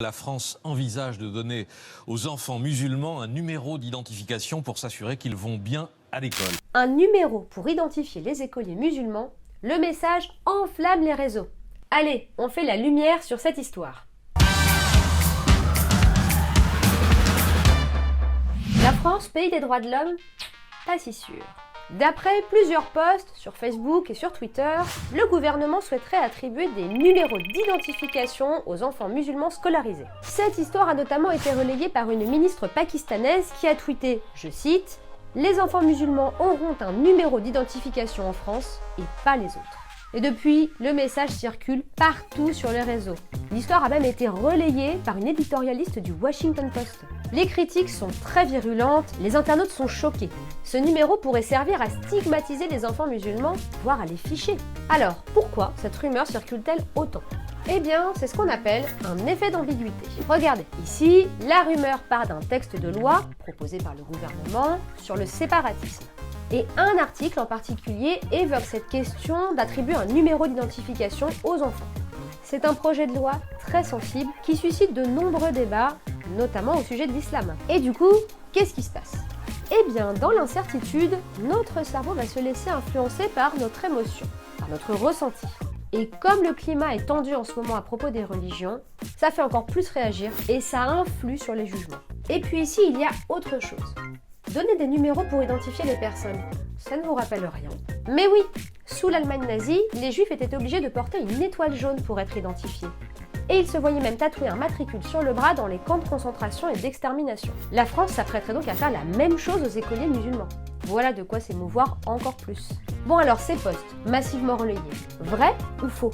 La France envisage de donner aux enfants musulmans un numéro d'identification pour s'assurer qu'ils vont bien à l'école. Un numéro pour identifier les écoliers musulmans, le message enflamme les réseaux. Allez, on fait la lumière sur cette histoire. La France, pays des droits de l'homme? Pas si sûr. D'après plusieurs posts sur Facebook et sur Twitter, le gouvernement souhaiterait attribuer des numéros d'identification aux enfants musulmans scolarisés. Cette histoire a notamment été relayée par une ministre pakistanaise qui a tweeté, je cite, « Les enfants musulmans auront un numéro d'identification en France et pas les autres ». Et depuis, le message circule partout sur les réseaux. L'histoire a même été relayée par une éditorialiste du Washington Post. Les critiques sont très virulentes, les internautes sont choqués. Ce numéro pourrait servir à stigmatiser les enfants musulmans, voire à les ficher. Alors, pourquoi cette rumeur circule-t-elle autant ? Eh bien, c'est ce qu'on appelle un effet d'ambiguïté. Regardez, ici, la rumeur part d'un texte de loi proposé par le gouvernement sur le séparatisme. Et un article en particulier évoque cette question d'attribuer un numéro d'identification aux enfants. C'est un projet de loi très sensible qui suscite de nombreux débats, notamment au sujet de l'islam. Et du coup, qu'est-ce qui se passe ? Eh bien, dans l'incertitude, notre cerveau va se laisser influencer par notre émotion, par notre ressenti. Et comme le climat est tendu en ce moment à propos des religions, ça fait encore plus réagir et ça influe sur les jugements. Et puis ici, il y a autre chose. Donner des numéros pour identifier les personnes, ça ne vous rappelle rien. Mais oui, sous l'Allemagne nazie, les Juifs étaient obligés de porter une étoile jaune pour être identifiés. Et ils se voyaient même tatouer un matricule sur le bras dans les camps de concentration et d'extermination. La France s'apprêterait donc à faire la même chose aux écoliers musulmans. Voilà de quoi s'émouvoir encore plus. Bon alors ces posts, massivement relayés, vrais ou faux ?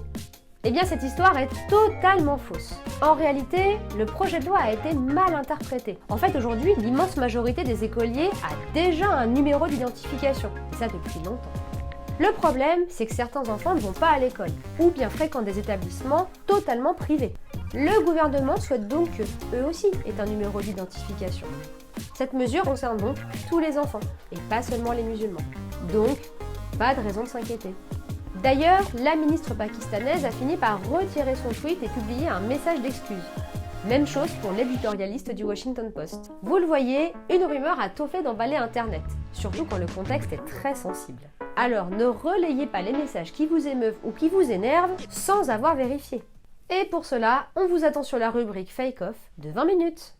Eh bien cette histoire est totalement fausse. En réalité, le projet de loi a été mal interprété. En fait aujourd'hui, l'immense majorité des écoliers a déjà un numéro d'identification, et ça depuis longtemps. Le problème, c'est que certains enfants ne vont pas à l'école, ou bien fréquentent des établissements totalement privés. Le gouvernement souhaite donc qu'eux aussi aient un numéro d'identification. Cette mesure concerne donc tous les enfants, et pas seulement les musulmans. Donc, pas de raison de s'inquiéter. D'ailleurs, la ministre pakistanaise a fini par retirer son tweet et publier un message d'excuse. Même chose pour l'éditorialiste du Washington Post. Vous le voyez, une rumeur a tôt fait d'emballer Internet, surtout quand le contexte est très sensible. Alors ne relayez pas les messages qui vous émeuvent ou qui vous énervent sans avoir vérifié. Et pour cela, on vous attend sur la rubrique Fake Off de 20 minutes.